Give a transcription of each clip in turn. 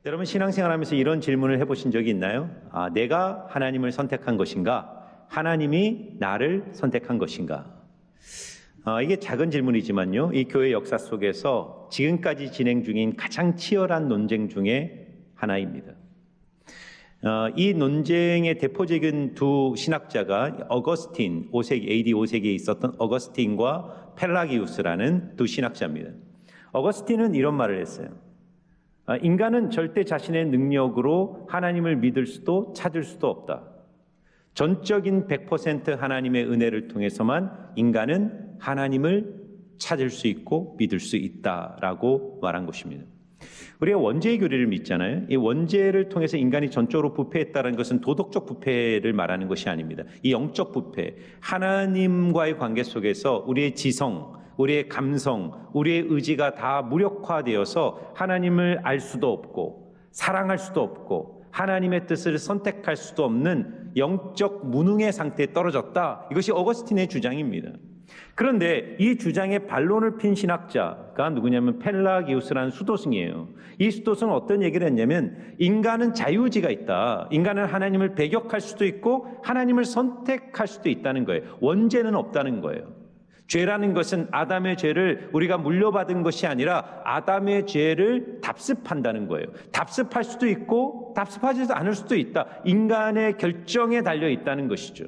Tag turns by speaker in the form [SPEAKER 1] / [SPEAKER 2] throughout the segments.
[SPEAKER 1] 여러분 신앙생활하면서 이런 질문을 해보신 적이 있나요? 내가 하나님을 선택한 것인가? 하나님이 나를 선택한 것인가? 이게 작은 질문이지만요. 이 교회 역사 속에서 지금까지 진행 중인 가장 치열한 논쟁 중에 하나입니다. 이 논쟁의 대표적인 두 신학자가 어거스틴, 5세기, AD 5세기에 있었던 어거스틴과 펠라기우스라는 두 신학자입니다. 어거스틴은 이런 말을 했어요. 인간은 절대 자신의 능력으로 하나님을 믿을 수도 찾을 수도 없다. 전적인 100% 하나님의 은혜를 통해서만 인간은 하나님을 찾을 수 있고 믿을 수 있다라고 말한 것입니다. 우리가 원죄의 교리를 믿잖아요. 이 원죄를 통해서 인간이 전적으로 부패했다는 것은 도덕적 부패를 말하는 것이 아닙니다. 이 영적 부패, 하나님과의 관계 속에서 우리의 지성, 우리의 감성, 우리의 의지가 다 무력화되어서 하나님을 알 수도 없고 사랑할 수도 없고 하나님의 뜻을 선택할 수도 없는 영적 무능의 상태에 떨어졌다. 이것이 어거스틴의 주장입니다. 그런데 이 주장에 반론을 핀 신학자가 누구냐면 펠라기우스라는 수도승이에요. 이 수도승은 어떤 얘기를 했냐면 인간은 자유의지가 있다. 인간은 하나님을 배격할 수도 있고 하나님을 선택할 수도 있다는 거예요. 원죄는 없다는 거예요. 죄라는 것은 아담의 죄를 우리가 물려받은 것이 아니라 아담의 죄를 답습한다는 거예요. 답습할 수도 있고 답습하지 않을 수도 있다. 인간의 결정에 달려 있다는 것이죠.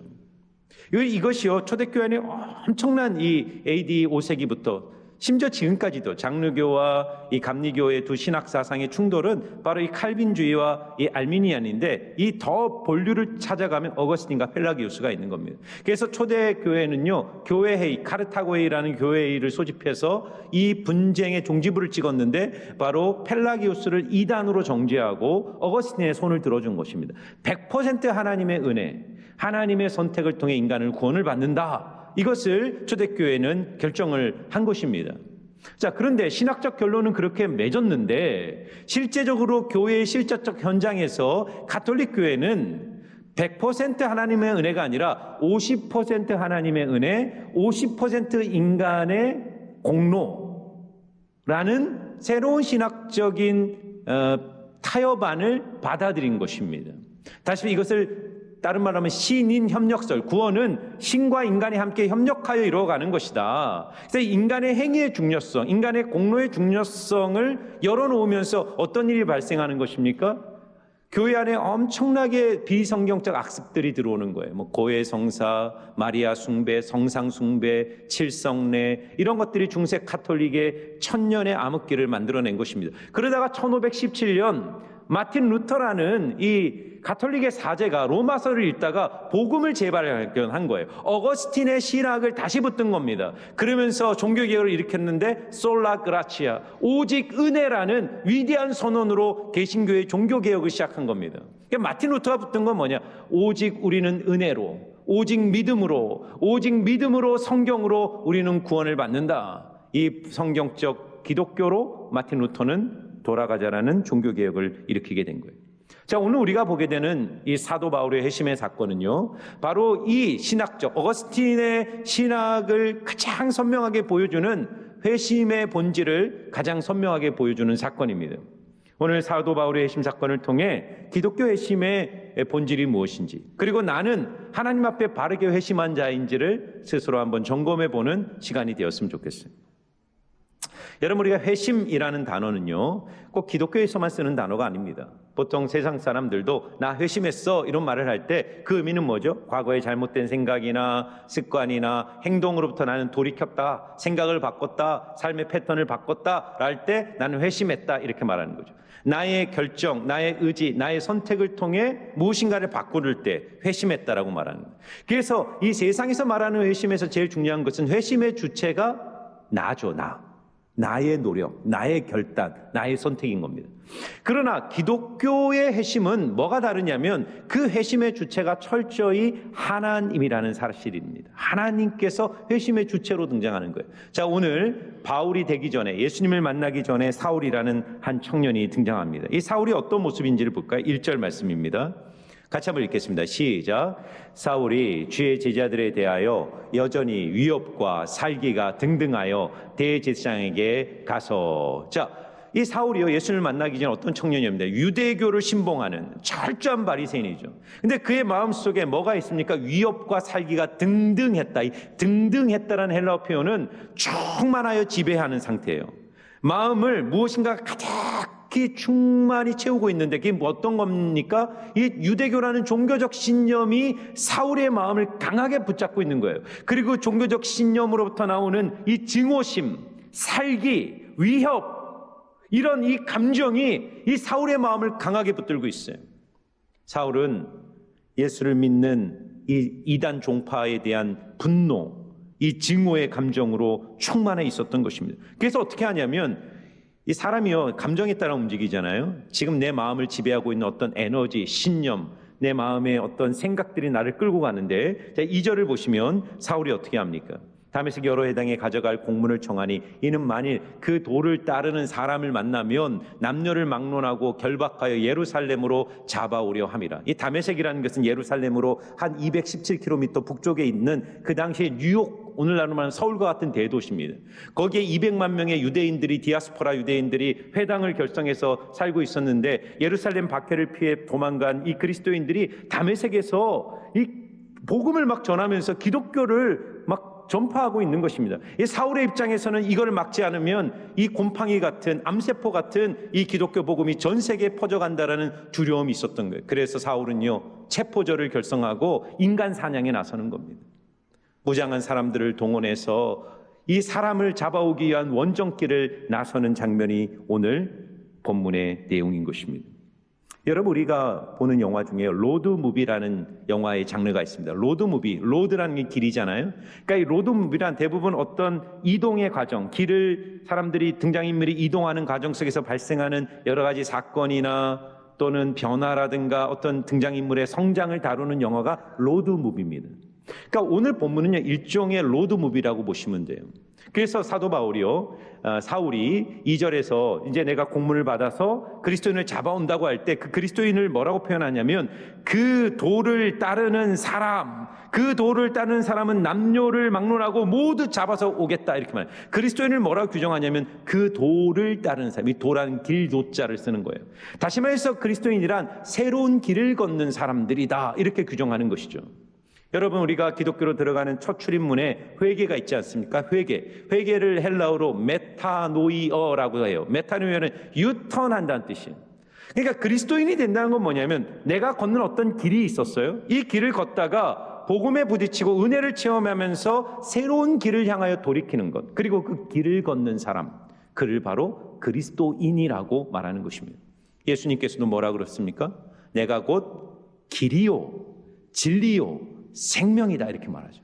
[SPEAKER 1] 이것이요, 초대교회 안에 엄청난 이 AD 5세기부터 심지어 지금까지도 장르교와 이 감리교의 두 신학 사상의 충돌은 바로 이 칼빈주의와 이 알미니안인데 이 더 본류를 찾아가면 어거스틴과 펠라기우스가 있는 겁니다. 그래서 초대교회는요, 교회회의, 카르타고회의라는 교회회의를 소집해서 이 분쟁의 종지부를 찍었는데 바로 펠라기우스를 이단으로 정죄하고 어거스틴의 손을 들어준 것입니다. 100% 하나님의 은혜, 하나님의 선택을 통해 인간을 구원을 받는다. 이것을 초대교회는 결정을 한 것입니다. 자, 그런데 신학적 결론은 그렇게 맺었는데 실제적으로 교회의 실제적 현장에서 가톨릭 교회는 100% 하나님의 은혜가 아니라 50% 하나님의 은혜, 50% 인간의 공로라는 새로운 신학적인 타협안을 받아들인 것입니다. 다시 이것을 다른 말로 하면 신인 협력설, 구원은 신과 인간이 함께 협력하여 이루어가는 것이다. 그래서 인간의 행위의 중요성, 인간의 공로의 중요성을 열어놓으면서 어떤 일이 발생하는 것입니까? 교회 안에 엄청나게 비성경적 악습들이 들어오는 거예요. 고해성사, 마리아 숭배, 성상 숭배, 칠성례 이런 것들이 중세 카톨릭의 천년의 암흑기를 만들어낸 것입니다. 그러다가 1517년 마틴 루터라는 이 가톨릭의 사제가 로마서를 읽다가 복음을 재발견한 거예요. 어거스틴의 신학을 다시 붙든 겁니다. 그러면서 종교개혁을 일으켰는데 솔라 그라치아, 오직 은혜라는 위대한 선언으로 개신교의 종교개혁을 시작한 겁니다. 그러니까 마틴 루터가 붙든 건 뭐냐? 오직 우리는 은혜로, 오직 믿음으로 성경으로 우리는 구원을 받는다. 이 성경적 기독교로 마틴 루터는 돌아가자라는 종교개혁을 일으키게 된 거예요. 자, 오늘 우리가 보게 되는 이 사도 바울의 회심의 사건은요, 바로 이 신학적 어거스틴의 신학을 가장 선명하게 보여주는 회심의 본질을 가장 선명하게 보여주는 사건입니다. 오늘 사도 바울의 회심 사건을 통해 기독교 회심의 본질이 무엇인지, 그리고 나는 하나님 앞에 바르게 회심한 자인지를 스스로 한번 점검해 보는 시간이 되었으면 좋겠어요. 여러분, 우리가 회심이라는 단어는요, 꼭 기독교에서만 쓰는 단어가 아닙니다. 보통 세상 사람들도 나 회심했어 이런 말을 할 때 그 의미는 뭐죠? 과거의 잘못된 생각이나 습관이나 행동으로부터 나는 돌이켰다, 생각을 바꿨다, 삶의 패턴을 바꿨다 할 때 나는 회심했다 이렇게 말하는 거죠. 나의 결정, 나의 의지, 나의 선택을 통해 무엇인가를 바꾸를 때 회심했다라고 말하는 거예요. 그래서 이 세상에서 말하는 회심에서 제일 중요한 것은 회심의 주체가 나죠, 나의 노력, 나의 결단, 나의 선택인 겁니다. 그러나 기독교의 회심은 뭐가 다르냐면 그 회심의 주체가 철저히 하나님이라는 사실입니다. 하나님께서 회심의 주체로 등장하는 거예요. 자, 오늘 바울이 되기 전에, 예수님을 만나기 전에 사울이라는 한 청년이 등장합니다. 이 사울이 어떤 모습인지를 볼까요? 1절 말씀입니다. 같이 한번 읽겠습니다. 시작. 사울이 주의 제자들에 대하여 여전히 위협과 살기가 등등하여 대제사장에게 가서. 자, 이 사울이요, 예수를 만나기 전에 어떤 청년이었는데 유대교를 신봉하는 철저한 바리새인이죠. 근데 그의 마음속에 뭐가 있습니까? 위협과 살기가 등등했다. 이 등등했다라는 헬라어 표현은 충만하여 지배하는 상태예요. 마음을 무엇인가 가득히 충만히 채우고 있는데 그게 어떤 겁니까? 이 유대교라는 종교적 신념이 사울의 마음을 강하게 붙잡고 있는 거예요. 그리고 종교적 신념으로부터 나오는 이 증오심, 살기, 위협, 이런 이 감정이 이 사울의 마음을 강하게 붙들고 있어요. 사울은 예수를 믿는 이 이단 종파에 대한 분노, 이 증오의 감정으로 충만해 있었던 것입니다. 그래서 어떻게 하냐면 이 사람이요, 감정에 따라 움직이잖아요. 지금 내 마음을 지배하고 있는 어떤 에너지, 신념, 내 마음의 어떤 생각들이 나를 끌고 가는데, 자, 2절을 보시면 사울이 어떻게 합니까? 다메섹 여러 회당에 가져갈 공문을 청하니 이는 만일 그 도를 따르는 사람을 만나면 남녀를 막론하고 결박하여 예루살렘으로 잡아오려 함이라. 이 다메섹이라는 것은 예루살렘으로 한 217km 북쪽에 있는 그 당시에 뉴욕, 오늘날로 말하면 서울과 같은 대도시입니다. 거기에 200만 명의 유대인들이, 디아스포라 유대인들이 회당을 결성해서 살고 있었는데, 예루살렘 박해를 피해 도망간 이 그리스도인들이 다메섹에서 이 복음을 막 전하면서 기독교를 막 전파하고 있는 것입니다. 이 사울의 입장에서는 이걸 막지 않으면 이 곰팡이 같은, 암세포 같은 이 기독교 복음이 전 세계에 퍼져간다라는 두려움이 있었던 거예요. 그래서 사울은요, 체포절을 결성하고 인간 사냥에 나서는 겁니다. 무장한 사람들을 동원해서 이 사람을 잡아오기 위한 원정길을 나서는 장면이 오늘 본문의 내용인 것입니다. 여러분, 우리가 보는 영화 중에 로드무비라는 영화의 장르가 있습니다. 로드무비, 로드라는 게 길이잖아요. 그러니까 이 로드무비란 대부분 어떤 이동의 과정, 길을 사람들이, 등장인물이 이동하는 과정 속에서 발생하는 여러 가지 사건이나 또는 변화라든가 어떤 등장인물의 성장을 다루는 영화가 로드무비입니다. 그러니까 오늘 본문은요, 일종의 로드무비라고 보시면 돼요. 그래서 사도 바울이요, 사울이 2절에서 이제 내가 공문을 받아서 그리스도인을 잡아온다고 할 때 그 그리스도인을 뭐라고 표현하냐면 그 도를 따르는 사람, 그 도를 따르는 사람은 남녀를 막론하고 모두 잡아서 오겠다, 이렇게 말해요. 그리스도인을 뭐라고 규정하냐면 그 도를 따르는 사람, 이 도라는 길, 도자를 쓰는 거예요. 다시 말해서 그리스도인이란 새로운 길을 걷는 사람들이다, 이렇게 규정하는 것이죠. 여러분, 우리가 기독교로 들어가는 첫 출입문에 회개가 있지 않습니까? 회개를 헬라어로 메타노이어라고 해요. 메타노이어는 유턴한다는 뜻이에요. 그러니까 그리스도인이 된다는 건 뭐냐면 내가 걷는 어떤 길이 있었어요. 이 길을 걷다가 복음에 부딪히고 은혜를 체험하면서 새로운 길을 향하여 돌이키는 것, 그리고 그 길을 걷는 사람, 그를 바로 그리스도인이라고 말하는 것입니다. 예수님께서도 뭐라 그랬습니까? 내가 곧 길이요 진리요 생명이다, 이렇게 말하죠.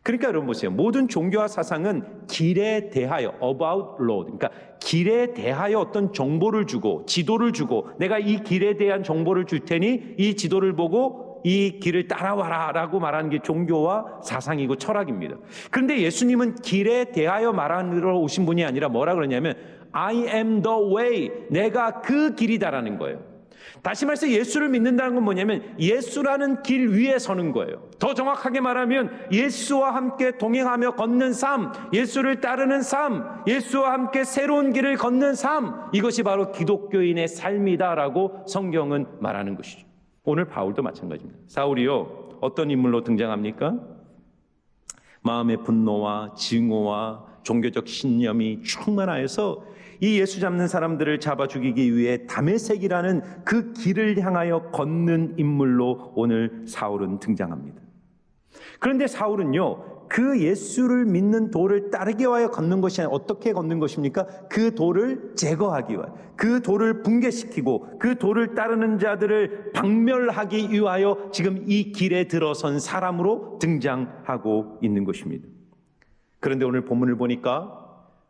[SPEAKER 1] 그러니까 여러분 보세요. 모든 종교와 사상은 길에 대하여, about road, 그러니까 길에 대하여 어떤 정보를 주고 지도를 주고 내가 이 길에 대한 정보를 줄 테니 이 지도를 보고 이 길을 따라와라 라고 말하는 게 종교와 사상이고 철학입니다. 그런데 예수님은 길에 대하여 말하러 오신 분이 아니라 뭐라 그러냐면 I am the way, 내가 그 길이다라는 거예요. 다시 말해서 예수를 믿는다는 건 뭐냐면 예수라는 길 위에 서는 거예요. 더 정확하게 말하면 예수와 함께 동행하며 걷는 삶, 예수를 따르는 삶, 예수와 함께 새로운 길을 걷는 삶, 이것이 바로 기독교인의 삶이다라고 성경은 말하는 것이죠. 오늘 바울도 마찬가지입니다. 사울이요, 어떤 인물로 등장합니까? 마음의 분노와 증오와 종교적 신념이 충만하여서 이 예수 잡는 사람들을 잡아 죽이기 위해 다메섹이라는 그 길을 향하여 걷는 인물로 오늘 사울은 등장합니다. 그런데 사울은요, 그 예수를 믿는 도를 따르기 위하여 걷는 것이 아니라 어떻게 걷는 것입니까? 그 도를 제거하기 위하여, 그 도를 붕괴시키고 그 도를 따르는 자들을 박멸하기 위하여 지금 이 길에 들어선 사람으로 등장하고 있는 것입니다. 그런데 오늘 본문을 보니까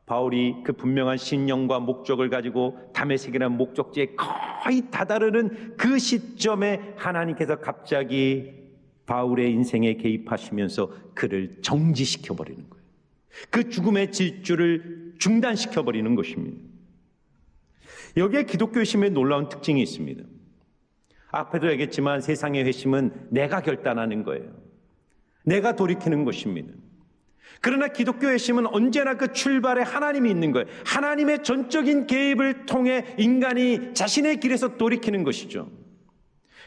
[SPEAKER 1] 바울이 그 분명한 신념과 목적을 가지고 다메섹이라는 목적지에 거의 다다르는 그 시점에 하나님께서 갑자기 바울의 인생에 개입하시면서 그를 정지시켜버리는 거예요. 그 죽음의 질주를 중단시켜버리는 것입니다. 여기에 기독교 회심의 놀라운 특징이 있습니다. 앞에도 얘기했지만 세상의 회심은 내가 결단하는 거예요. 내가 돌이키는 것입니다. 그러나 기독교 회심은 언제나 그 출발에 하나님이 있는 거예요. 하나님의 전적인 개입을 통해 인간이 자신의 길에서 돌이키는 것이죠.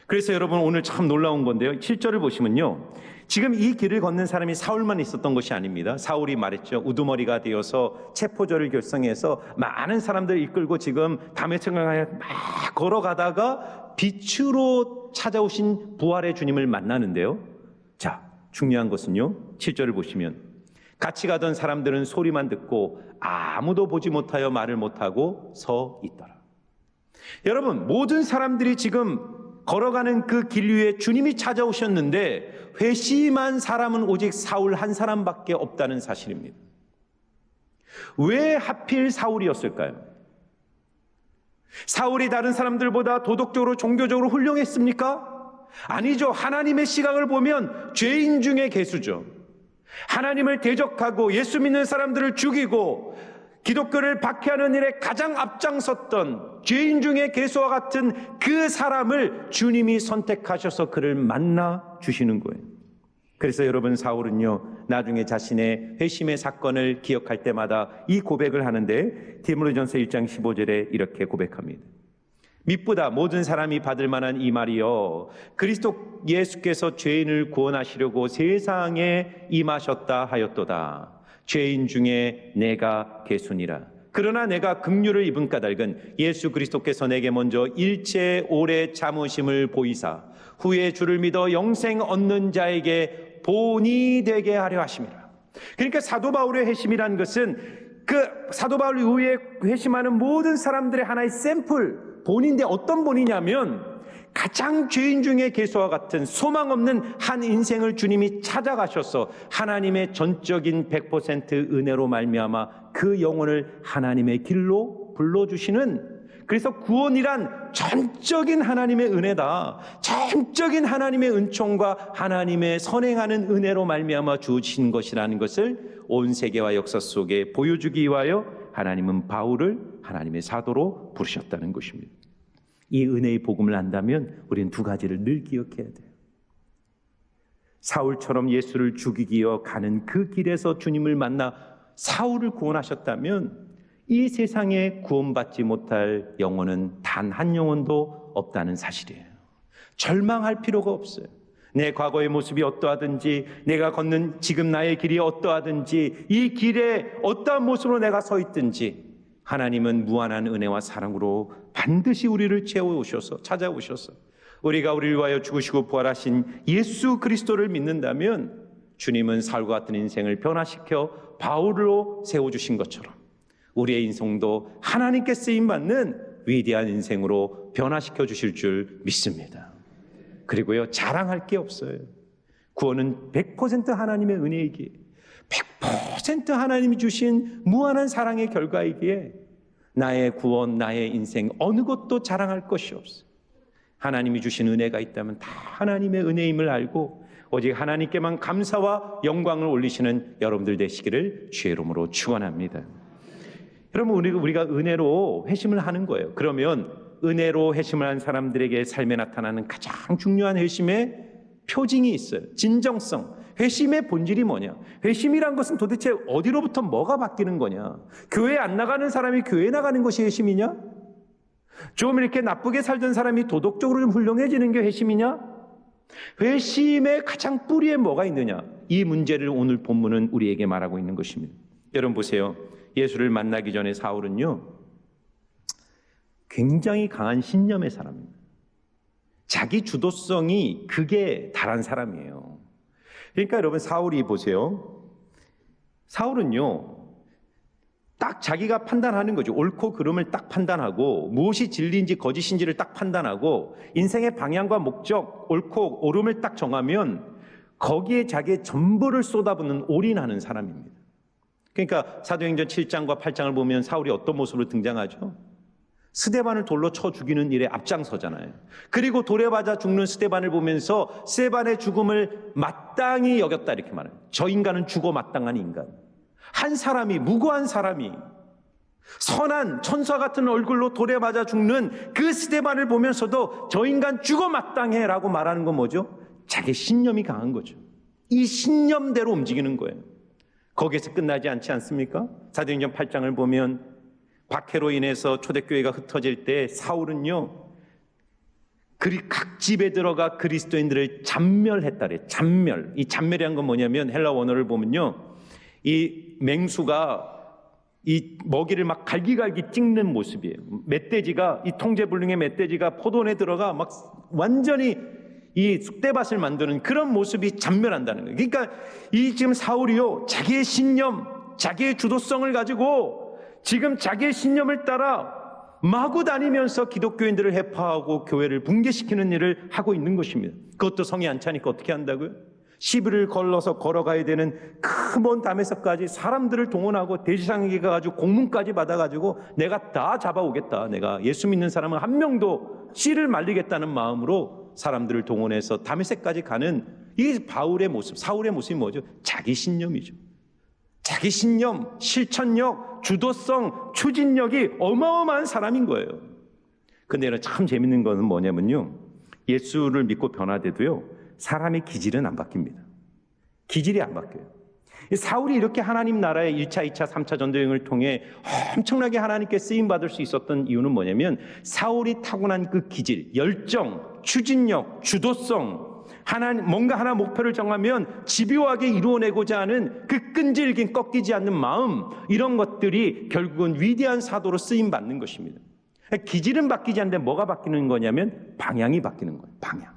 [SPEAKER 1] 그래서 여러분 오늘 참 놀라운 건데요. 7절을 보시면요. 지금 이 길을 걷는 사람이 사울만 있었던 것이 아닙니다. 사울이 말했죠. 우두머리가 되어서 체포절을 결성해서 많은 사람들 이끌고 지금 다메섹을 향해 막 걸어가다가 빛으로 찾아오신 부활의 주님을 만나는데요. 자, 중요한 것은요. 7절을 보시면 같이 가던 사람들은 소리만 듣고 아무도 보지 못하여 말을 못하고 서 있더라. 여러분, 모든 사람들이 지금 걸어가는 그 길 위에 주님이 찾아오셨는데 회심한 사람은 오직 사울 한 사람밖에 없다는 사실입니다. 왜 하필 사울이었을까요? 사울이 다른 사람들보다 도덕적으로 종교적으로 훌륭했습니까? 아니죠. 하나님의 시각을 보면 죄인 중에 괴수죠. 하나님을 대적하고 예수 믿는 사람들을 죽이고 기독교를 박해하는 일에 가장 앞장섰던 죄인 중에 괴수와 같은 그 사람을 주님이 선택하셔서 그를 만나 주시는 거예요. 그래서 여러분, 사울은요 나중에 자신의 회심의 사건을 기억할 때마다 이 고백을 하는데 디모데전서 1장 15절에 이렇게 고백합니다. 미쁘다 모든 사람이 받을 만한 이 말이여, 그리스도 예수께서 죄인을 구원하시려고 세상에 임하셨다 하였도다. 죄인 중에 내가 괴수니라. 그러나 내가 긍휼을 입은 까닭은 예수 그리스도께서 내게 먼저 일체 오래 참으심을 보이사 후에 주를 믿어 영생 얻는 자에게 본이 되게 하려 하심이라. 그러니까 사도 바울의 회심이란 것은 그 사도 바울 이후에 회심하는 모든 사람들의 하나의 샘플 본인데, 어떤 본이냐면 가장 죄인 중에 괴수와 같은 소망 없는 한 인생을 주님이 찾아가셔서 하나님의 전적인 100% 은혜로 말미암아 그 영혼을 하나님의 길로 불러주시는, 그래서 구원이란 전적인 하나님의 은혜다. 전적인 하나님의 은총과 하나님의 선행하는 은혜로 말미암아 주신 것이라는 것을 온 세계와 역사 속에 보여주기 위하여 하나님은 바울을 하나님의 사도로 부르셨다는 것입니다. 이 은혜의 복음을 안다면 우리는 두 가지를 늘 기억해야 돼요. 사울처럼 예수를 죽이기 위해 가는 그 길에서 주님을 만나 사울을 구원하셨다면 이 세상에 구원받지 못할 영혼은 단 한 영혼도 없다는 사실이에요. 절망할 필요가 없어요. 내 과거의 모습이 어떠하든지, 내가 걷는 지금 나의 길이 어떠하든지, 이 길에 어떠한 모습으로 내가 서 있든지 하나님은 무한한 은혜와 사랑으로 반드시 우리를 채워오셔서 찾아오셔서 우리가 우리를 위하여 죽으시고 부활하신 예수 그리스도를 믿는다면 주님은 사울과 같은 인생을 변화시켜 바울로 세워주신 것처럼 우리의 인생도 하나님께 쓰임받는 위대한 인생으로 변화시켜 주실 줄 믿습니다. 그리고요, 자랑할 게 없어요. 구원은 100% 하나님의 은혜이기에, 100% 하나님이 주신 무한한 사랑의 결과이기에 나의 구원, 나의 인생 어느 것도 자랑할 것이 없어요. 하나님이 주신 은혜가 있다면 다 하나님의 은혜임을 알고 오직 하나님께만 감사와 영광을 올리시는 여러분들 되시기를 주의 이름으로 축원합니다. 여러분, 우리가 은혜로 회심을 하는 거예요. 그러면 은혜로 회심을 한 사람들에게 삶에 나타나는 가장 중요한 회심의 표징이 있어요. 진정성. 회심의 본질이 뭐냐? 회심이란 것은 도대체 어디로부터 뭐가 바뀌는 거냐? 교회 안 나가는 사람이 교회 나가는 것이 회심이냐? 좀 이렇게 나쁘게 살던 사람이 도덕적으로 좀 훌륭해지는 게 회심이냐? 회심의 가장 뿌리에 뭐가 있느냐? 이 문제를 오늘 본문은 우리에게 말하고 있는 것입니다. 여러분 보세요. 예수를 만나기 전에 사울은요, 굉장히 강한 신념의 사람입니다. 자기 주도성이 극에 달한 사람이에요. 그러니까 여러분, 사울이 보세요. 사울은요, 딱 자기가 판단하는 거죠. 옳고 그름을 딱 판단하고 무엇이 진리인지 거짓인지를 딱 판단하고 인생의 방향과 목적, 옳고 옳음을 딱 정하면 거기에 자기의 전부를 쏟아붓는 올인하는 사람입니다. 그러니까 사도행전 7장과 8장을 보면 사울이 어떤 모습으로 등장하죠? 스데반을 돌로 쳐 죽이는 일에 앞장서잖아요. 그리고 돌에 맞아 죽는 스데반을 보면서 스데반의 죽음을 마땅히 여겼다 이렇게 말해요. 저 인간은 죽어 마땅한 인간. 한 사람이, 무고한 사람이 선한 천사 같은 얼굴로 돌에 맞아 죽는 그 스데반을 보면서도 저 인간 죽어 마땅해 라고 말하는 건 뭐죠? 자기 신념이 강한 거죠. 이 신념대로 움직이는 거예요. 거기에서 끝나지 않지 않습니까? 사도행전 8장을 보면 박해로 인해서 초대교회가 흩어질 때 사울은요, 각 집에 들어가 그리스도인들을 잔멸했다래. 잔멸. 이 잔멸이란 건 뭐냐면 헬라 원어를 보면요, 이 맹수가 이 먹이를 막 갈기갈기 찍는 모습이에요. 멧돼지가, 이 통제불능의 멧돼지가 포도원에 들어가 막 완전히 이 쑥대밭을 만드는 그런 모습이 잔멸한다는 거예요. 그러니까 이 지금 사울이요, 자기의 신념, 자기의 주도성을 가지고 지금 자기의 신념을 따라 마구 다니면서 기독교인들을 해파하고 교회를 붕괴시키는 일을 하고 있는 것입니다. 그것도 성이 안 차니까 어떻게 한다고요? 시비를 걸러서 걸어가야 되는 그 먼 담에서까지 사람들을 동원하고 대지상에게 가가지고 공문까지 받아가지고 내가 다 잡아오겠다, 내가 예수 믿는 사람은 한 명도 씨를 말리겠다는 마음으로 사람들을 동원해서 다메섹까지 가는 이 바울의 모습, 사울의 모습이 뭐죠? 자기 신념이죠. 자기 신념, 실천력, 주도성, 추진력이 어마어마한 사람인 거예요. 근데 참 재밌는 거는 뭐냐면요, 예수를 믿고 변화돼도요, 사람의 기질은 안 바뀝니다. 기질이 안 바뀌어요. 사울이 이렇게 하나님 나라의 1차, 2차, 3차 전쟁을 통해 엄청나게 하나님께 쓰임받을 수 있었던 이유는 뭐냐면 사울이 타고난 그 기질, 열정, 추진력, 주도성, 뭔가 하나 목표를 정하면 집요하게 이루어내고자 하는 그 끈질긴 꺾이지 않는 마음, 이런 것들이 결국은 위대한 사도로 쓰임받는 것입니다. 기질은 바뀌지 않는데 뭐가 바뀌는 거냐면 방향이 바뀌는 거예요. 방향.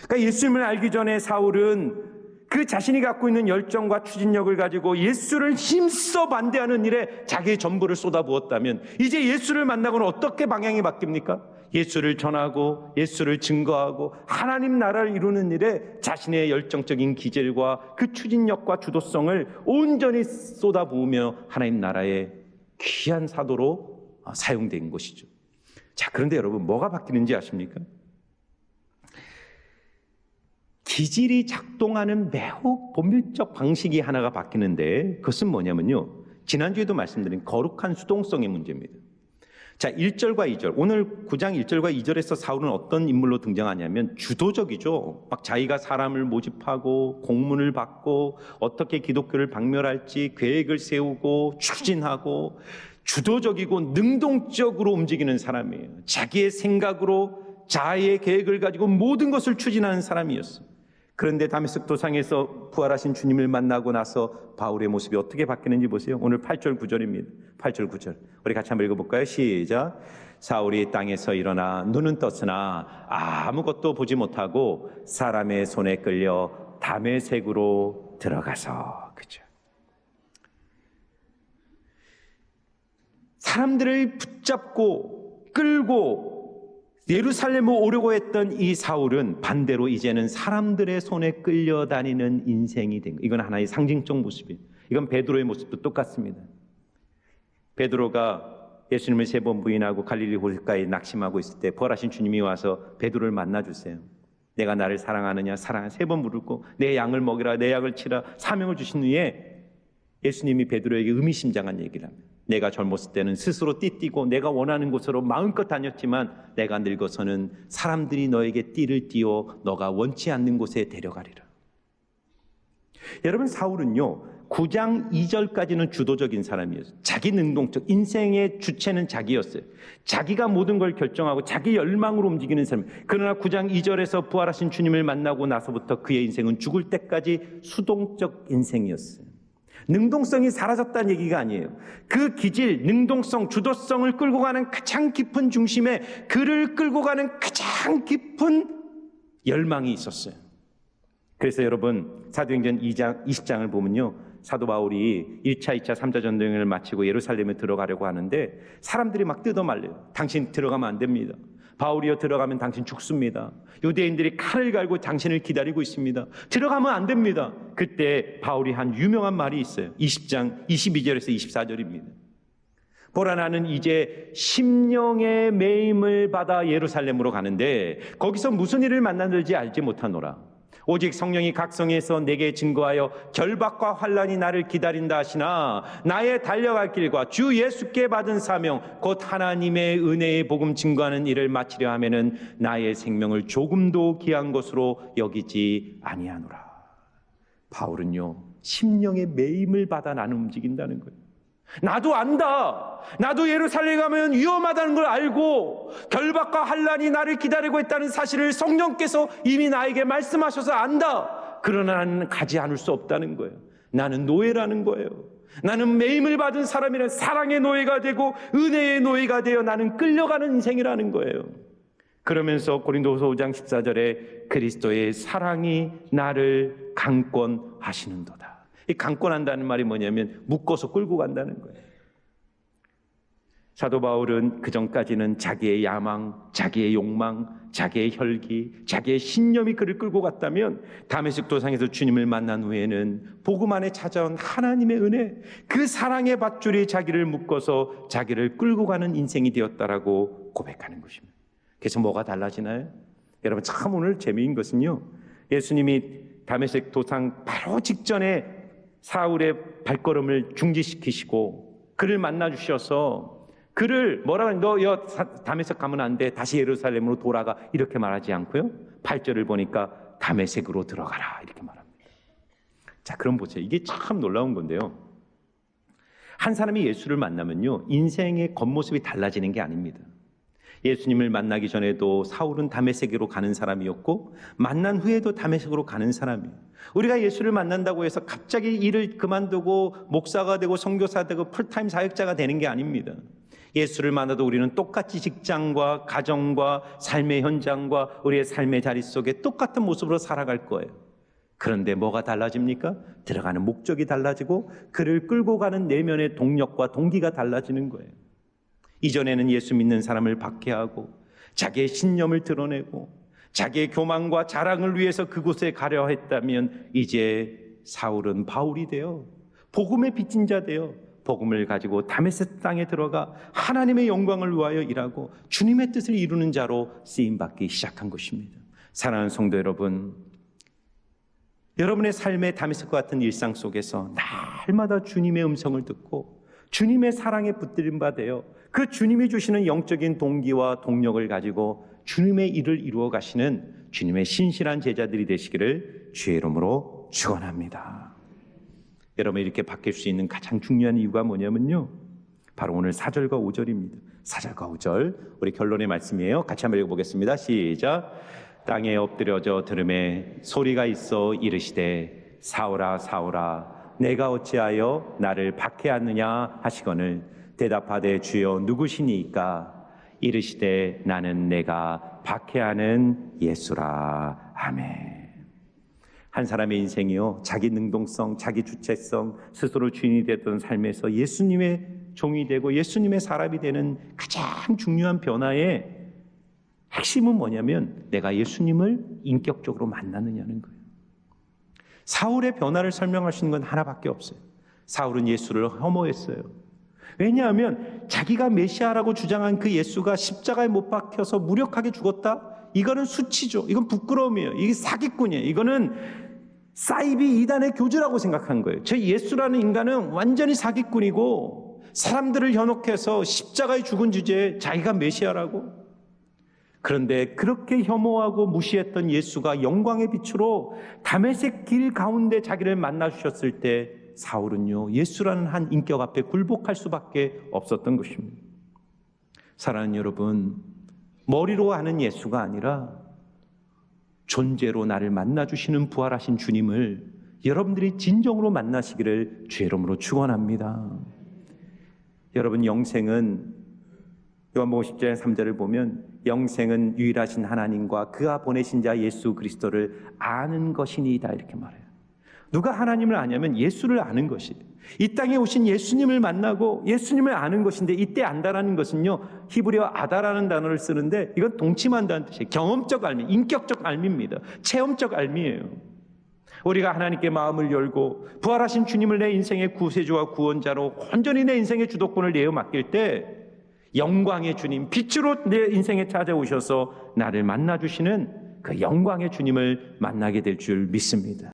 [SPEAKER 1] 그러니까 예수님을 알기 전에 사울은 그 자신이 갖고 있는 열정과 추진력을 가지고 예수를 힘써 반대하는 일에 자기의 전부를 쏟아부었다면, 이제 예수를 만나고는 어떻게 방향이 바뀝니까? 예수를 전하고 예수를 증거하고 하나님 나라를 이루는 일에 자신의 열정적인 기질과 그 추진력과 주도성을 온전히 쏟아부으며 하나님 나라의 귀한 사도로 사용된 것이죠. 자, 그런데 여러분, 뭐가 바뀌는지 아십니까? 기질이 작동하는 매우 본질적 방식이 하나가 바뀌는데, 그것은 뭐냐면요, 지난주에도 말씀드린 거룩한 수동성의 문제입니다. 자, 1절과 2절, 오늘 9장 1절과 2절에서 사울은 어떤 인물로 등장하냐면 주도적이죠. 막 자기가 사람을 모집하고 공문을 받고 어떻게 기독교를 박멸할지 계획을 세우고 추진하고 주도적이고 능동적으로 움직이는 사람이에요. 자기의 생각으로 자아의 계획을 가지고 모든 것을 추진하는 사람이었어요. 그런데 다메섹 도상에서 부활하신 주님을 만나고 나서 바울의 모습이 어떻게 바뀌는지 보세요. 오늘 8절 9절입니다. 8절 9절. 우리 같이 한번 읽어볼까요? 시작. 사울이 땅에서 일어나 눈은 떴으나 아무것도 보지 못하고 사람의 손에 끌려 다메섹으로 들어가서, 그죠? 사람들을 붙잡고 끌고 예루살렘으로 오려고 했던 이 사울은 반대로 이제는 사람들의 손에 끌려다니는 인생이 된 거예요. 이건 하나의 상징적 모습이에요. 이건 베드로의 모습도 똑같습니다. 베드로가 예수님을 3번 부인하고 갈릴리 호숫가에 낙심하고 있을 때 부활하신 주님이 와서 베드로를 만나주세요. 내가 나를 사랑하느냐? 사랑하느냐? 3번 물었고 내 양을 먹이라, 내 약을 치라 사명을 주신 후에 예수님이 베드로에게 의미심장한 얘기를 합니다. 내가 젊었을 때는 스스로 띠띠고 내가 원하는 곳으로 마음껏 다녔지만 내가 늙어서는 사람들이 너에게 띠를 띠어 너가 원치 않는 곳에 데려가리라. 여러분, 사울은요 9장 2절까지는 주도적인 사람이었어요. 자기 능동적, 인생의 주체는 자기였어요. 자기가 모든 걸 결정하고 자기 열망으로 움직이는 사람. 그러나 9장 2절에서 부활하신 주님을 만나고 나서부터 그의 인생은 죽을 때까지 수동적 인생이었어요. 능동성이 사라졌다는 얘기가 아니에요. 그 기질, 능동성, 주도성을 끌고 가는 가장 깊은 중심에 그를 끌고 가는 가장 깊은 열망이 있었어요. 그래서 여러분, 사도행전 2장 20장을 보면요, 사도 바울이 1차, 2차, 3차 전쟁을 마치고 예루살렘에 들어가려고 하는데 사람들이 막 뜯어말려요. 당신 들어가면 안 됩니다. 바울이여, 들어가면 당신 죽습니다. 유대인들이 칼을 갈고 당신을 기다리고 있습니다. 들어가면 안 됩니다. 그때 바울이 한 유명한 말이 있어요. 20장 22절에서 24절입니다. 보라, 나는 이제 심령의 매임을 받아 예루살렘으로 가는데 거기서 무슨 일을 만나는지 알지 못하노라. 오직 성령이 각성해서 내게 증거하여 결박과 환난이 나를 기다린다 하시나 나의 달려갈 길과 주 예수께 받은 사명 곧 하나님의 은혜의 복음 증거하는 일을 마치려 하면은 나의 생명을 조금도 귀한 것으로 여기지 아니하노라. 바울은요 심령의 매임을 받아 나는 움직인다는 거예요. 나도 안다. 나도 예루살렘에 가면 위험하다는 걸 알고 결박과 환난이 나를 기다리고 있다는 사실을 성령께서 이미 나에게 말씀하셔서 안다. 그러나 나는 가지 않을 수 없다는 거예요. 나는 노예라는 거예요. 나는 매임을 받은 사람이란 사랑의 노예가 되고 은혜의 노예가 되어 나는 끌려가는 인생이라는 거예요. 그러면서 고린도후서 5장 14절에 그리스도의 사랑이 나를 강권하시는도다. 이 강권한다는 말이 뭐냐면 묶어서 끌고 간다는 거예요. 사도 바울은 그전까지는 자기의 야망, 자기의 욕망, 자기의 혈기, 자기의 신념이 그를 끌고 갔다면 다메섹 도상에서 주님을 만난 후에는 복음 안에 찾아온 하나님의 은혜, 그 사랑의 밧줄이 자기를 묶어서 자기를 끌고 가는 인생이 되었다라고 고백하는 것입니다. 그래서 뭐가 달라지나요? 여러분 참 오늘 재미있는 것은요, 예수님이 다메섹 도상 바로 직전에 사울의 발걸음을 중지시키시고 그를 만나 주셔서 그를 뭐라고 하냐, 너 다메섹 가면 안 돼, 다시 예루살렘으로 돌아가, 이렇게 말하지 않고요, 8절을 보니까 다메섹으로 들어가라 이렇게 말합니다. 자, 그럼 보세요. 이게 참 놀라운 건데요, 한 사람이 예수를 만나면요 인생의 겉모습이 달라지는 게 아닙니다. 예수님을 만나기 전에도 사울은 다메섹으로 가는 사람이었고 만난 후에도 다메섹으로 가는 사람이에요. 우리가 예수를 만난다고 해서 갑자기 일을 그만두고 목사가 되고 선교사 되고 풀타임 사역자가 되는 게 아닙니다. 예수를 만나도 우리는 똑같이 직장과 가정과 삶의 현장과 우리의 삶의 자리 속에 똑같은 모습으로 살아갈 거예요. 그런데 뭐가 달라집니까? 들어가는 목적이 달라지고 그를 끌고 가는 내면의 동력과 동기가 달라지는 거예요. 이전에는 예수 믿는 사람을 박해하고 자기의 신념을 드러내고 자기의 교만과 자랑을 위해서 그곳에 가려 했다면 이제 사울은 바울이 되어 복음의 빚진 자 되어 복음을 가지고 다메섹 땅에 들어가 하나님의 영광을 위하여 일하고 주님의 뜻을 이루는 자로 쓰임받기 시작한 것입니다. 사랑하는 성도 여러분, 여러분의 삶의 다메섹과 같은 일상 속에서 날마다 주님의 음성을 듣고 주님의 사랑에 붙들림 바 되어 그 주님이 주시는 영적인 동기와 동력을 가지고 주님의 일을 이루어 가시는 주님의 신실한 제자들이 되시기를 주의 이름으로 축원합니다. 여러분, 이렇게 바뀔 수 있는 가장 중요한 이유가 뭐냐면요, 바로 오늘 4절과 5절입니다. 4절과 5절 우리 결론의 말씀이에요. 같이 한번 읽어보겠습니다. 시작. 땅에 엎드려져 들음에 소리가 있어 이르시되 사울아 사울아 내가 어찌하여 나를 박해하느냐 하시거늘 대답하되 주여 누구시니까? 이르시되 나는 내가 박해하는 예수라. 아멘. 한 사람의 인생이요, 자기 능동성, 자기 주체성, 스스로 주인이 됐던 삶에서 예수님의 종이 되고 예수님의 사람이 되는 가장 중요한 변화의 핵심은 뭐냐면 내가 예수님을 인격적으로 만나느냐는 거예요. 사울의 변화를 설명할 수 있는 건 하나밖에 없어요. 사울은 예수를 혐오했어요. 왜냐하면 자기가 메시아라고 주장한 그 예수가 십자가에 못 박혀서 무력하게 죽었다? 이거는 수치죠. 이건 부끄러움이에요. 이게 사기꾼이에요. 이거는 사이비 이단의 교주라고 생각한 거예요. 저 예수라는 인간은 완전히 사기꾼이고 사람들을 현혹해서 십자가에 죽은 주제에 자기가 메시아라고. 그런데 그렇게 혐오하고 무시했던 예수가 영광의 빛으로 다메섹 길 가운데 자기를 만나 주셨을 때 사울은요, 예수라는 한 인격 앞에 굴복할 수밖에 없었던 것입니다. 사랑하는 여러분, 머리로 아는 예수가 아니라 존재로 나를 만나주시는 부활하신 주님을 여러분들이 진정으로 만나시기를 주의 이름으로 축원합니다. 여러분, 영생은 요한복음 10장 3절을 보면 영생은 유일하신 하나님과 그가 보내신 자 예수 그리스도를 아는 것이니이다 이렇게 말해요. 누가 하나님을 아냐면 예수를 아는 것이에요. 이 땅에 오신 예수님을 만나고 예수님을 아는 것인데, 이때 안다라는 것은요, 히브리어 아다라는 단어를 쓰는데 이건 동침한다는 뜻이에요. 경험적 알미, 인격적 알미입니다. 체험적 알미예요. 우리가 하나님께 마음을 열고 부활하신 주님을 내 인생의 구세주와 구원자로 온전히 내 인생의 주도권을 내어 맡길 때 영광의 주님, 빛으로 내 인생에 찾아오셔서 나를 만나주시는 그 영광의 주님을 만나게 될 줄 믿습니다.